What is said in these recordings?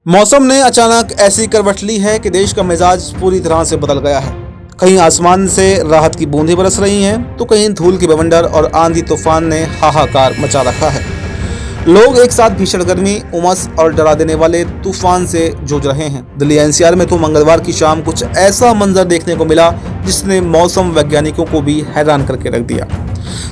मौसम ने अचानक ऐसी करवट ली है कि देश का मिजाज पूरी तरह से बदल गया है। कहीं आसमान से राहत की बूंदें बरस रही हैं तो कहीं धूल की बवंडर और आंधी तूफान ने हाहाकार मचा रखा है। लोग एक साथ भीषण गर्मी, उमस और डरा देने वाले तूफान से जूझ रहे हैं। दिल्ली एनसीआर में तो मंगलवार की शाम कुछ ऐसा मंजर देखने को मिला जिसने मौसम वैज्ञानिकों को भी हैरान करके रख दिया।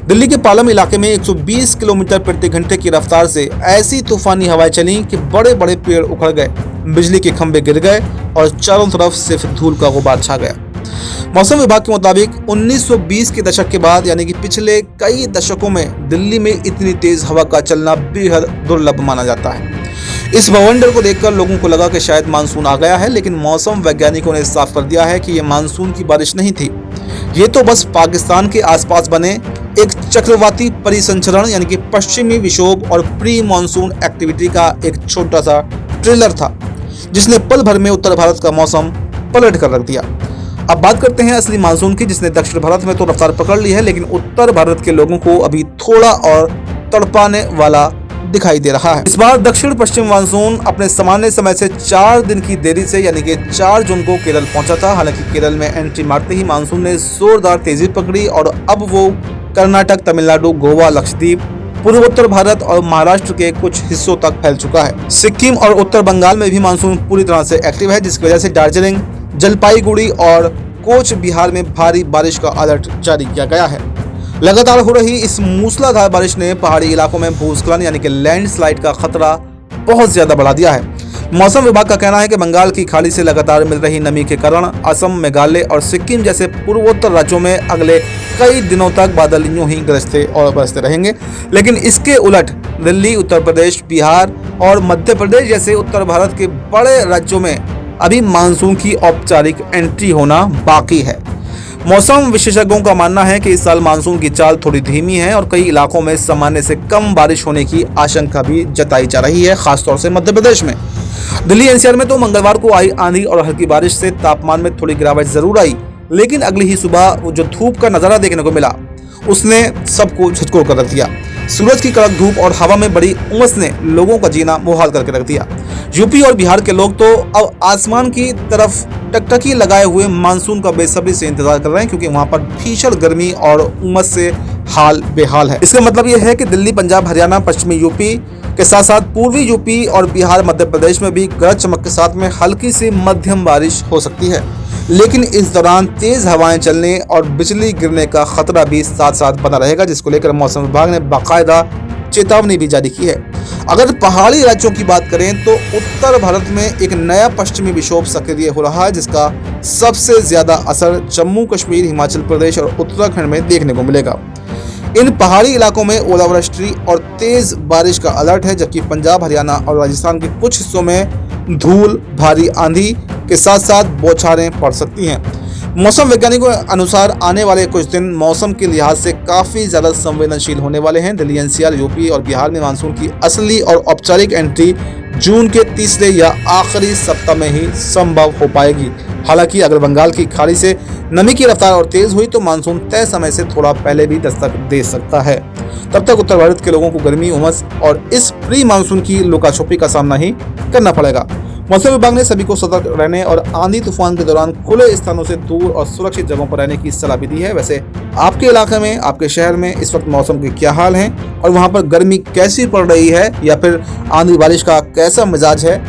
दिल्ली के पालम इलाके में 120 किलोमीटर प्रति घंटे की रफ्तार से ऐसी तूफानी हवाएं चली कि बड़े बड़े पेड़ उखड़ गए, बिजली के खंभे गिर गए और चारों तरफ सिर्फ धूल का गुबार छा गया। मौसम विभाग के मुताबिक 1920 के दशक के बाद यानी कि पिछले कई दशकों में दिल्ली में इतनी तेज हवा का चलना बेहद दुर्लभ माना जाता है। इस बवंडर को देखकर लोगों को लगा कि शायद मानसून आ गया है, लेकिन मौसम वैज्ञानिकों ने साफ कर दिया है कि यह मानसून की बारिश नहीं थी। ये तो बस पाकिस्तान के आसपास बने एक चक्रवाती परिसंचरण यानी कि पश्चिमी विक्षोभ और प्री मानसून एक्टिविटी का एक छोटा सा ट्रेलर था, जिसने पल भर में उत्तर भारत का मौसम पलट कर रख दिया। अब बात करते हैं असली मानसून की, जिसने दक्षिण भारत में तो रफ्तार पकड़ ली है, लेकिन उत्तर भारत के लोगों को अभी थोड़ा और तड़पाने वाला दिखाई दे रहा है। इस बार दक्षिण पश्चिम मानसून अपने सामान्य समय से 4 दिन की देरी से यानी कि 4 जून को केरल पहुंचा था। हालांकि केरल में एंट्री मारते ही मानसून ने जोरदार तेजी पकड़ी और अब वो कर्नाटक, तमिलनाडु, गोवा, लक्षद्वीप, पूर्वोत्तर भारत और महाराष्ट्र के कुछ हिस्सों तक फैल चुका है। सिक्किम और उत्तर बंगाल में भी मानसून पूरी तरह से एक्टिव है, जिसकी वजह से दार्जिलिंग, जलपाईगुड़ी और कोच बिहार में भारी बारिश का अलर्ट जारी किया गया है। लगातार हो रही इस मूसलाधार बारिश ने पहाड़ी इलाकों में भूस्खलन यानी कि लैंडस्लाइड का खतरा बहुत ज्यादा बढ़ा दिया है। मौसम विभाग का कहना है कि बंगाल की खाड़ी से लगातार मिल रही नमी के कारण असम, मेघालय और सिक्किम जैसे पूर्वोत्तर राज्यों में अगले कई दिनों तक बादल यूं ही गरजते और बरसते रहेंगे। लेकिन इसके उलट दिल्ली, उत्तर प्रदेश, बिहार और मध्य प्रदेश जैसे उत्तर भारत के बड़े राज्यों में अभी मानसून की औपचारिक एंट्री होना बाकी है। मौसम विशेषज्ञों का मानना है कि इस साल मानसून की चाल थोड़ी धीमी है और कई इलाकों में सामान्य से कम बारिश होने की आशंका भी जताई जा रही है, खासतौर से मध्य प्रदेश में। दिल्ली एनसीआर में तो मंगलवार को आई आंधी और हल्की बारिश से तापमान में थोड़ी गिरावट जरूर आई, लेकिन अगली ही सुबह जो धूप का नजारा देखने को मिला उसने सबको झकझोर कर रख दिया। सूरज की कड़क धूप और हवा में बड़ी उमस ने लोगों का जीना मुहाल करके रख दिया। यूपी और बिहार के लोग तो अब आसमान की तरफ टकटकी लगाए हुए मानसून का बेसब्री से इंतजार कर रहे हैं, क्योंकि वहां पर भीषण गर्मी और उमस से हाल बेहाल है। इसका मतलब यह है कि दिल्ली, पंजाब, हरियाणा, पश्चिमी यूपी के साथ साथ पूर्वी यूपी और बिहार, मध्य प्रदेश में भी गरज चमक के साथ में हल्की से मध्यम बारिश हो सकती है। लेकिन इस दौरान तेज हवाएं चलने और बिजली गिरने का खतरा भी साथ साथ बना रहेगा, जिसको लेकर मौसम विभाग ने बाकायदा चेतावनी भी जारी की है। अगर पहाड़ी राज्यों की बात करें तो उत्तर भारत में एक नया पश्चिमी विक्षोभ सक्रिय हो रहा है, जिसका सबसे ज्यादा असर जम्मू कश्मीर, हिमाचल प्रदेश और उत्तराखंड में देखने को मिलेगा। इन पहाड़ी इलाकों में ओलावृष्टि और तेज बारिश का अलर्ट है, जबकि पंजाब, हरियाणा और राजस्थान के कुछ हिस्सों में धूल, भारी आंधी के साथ साथ बौछारें पड़ सकती हैं। मौसम वैज्ञानिकों के अनुसार आने वाले कुछ दिन मौसम के लिहाज से काफी ज्यादा संवेदनशील होने वाले हैं। दिल्ली एनसीआर, यूपी और बिहार में मानसून की असली और औपचारिक एंट्री जून के तीसरे या आखिरी सप्ताह में ही संभव हो पाएगी। हालांकि अगर बंगाल की खाड़ी से नमी की रफ्तार और तेज हुई तो मानसून तय समय से थोड़ा पहले भी दस्तक दे सकता है। तब तक उत्तर भारत के लोगों को गर्मी, उमस और इस प्री मानसून की लुका-छुपी का सामना ही करना पड़ेगा। मौसम विभाग ने सभी को सतर्क रहने और आंधी तूफान के दौरान खुले स्थानों से दूर और सुरक्षित जगहों पर रहने की सलाह भी दी है। वैसे आपके इलाके में, आपके शहर में इस वक्त मौसम के क्या हाल हैं और वहां पर गर्मी कैसी पड़ रही है या फिर आंधी बारिश का कैसा मिजाज है,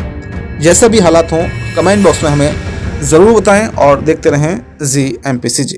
जैसा भी हालात हों कमेंट बॉक्स में हमें ज़रूर बताएं और देखते रहें ZMPCG।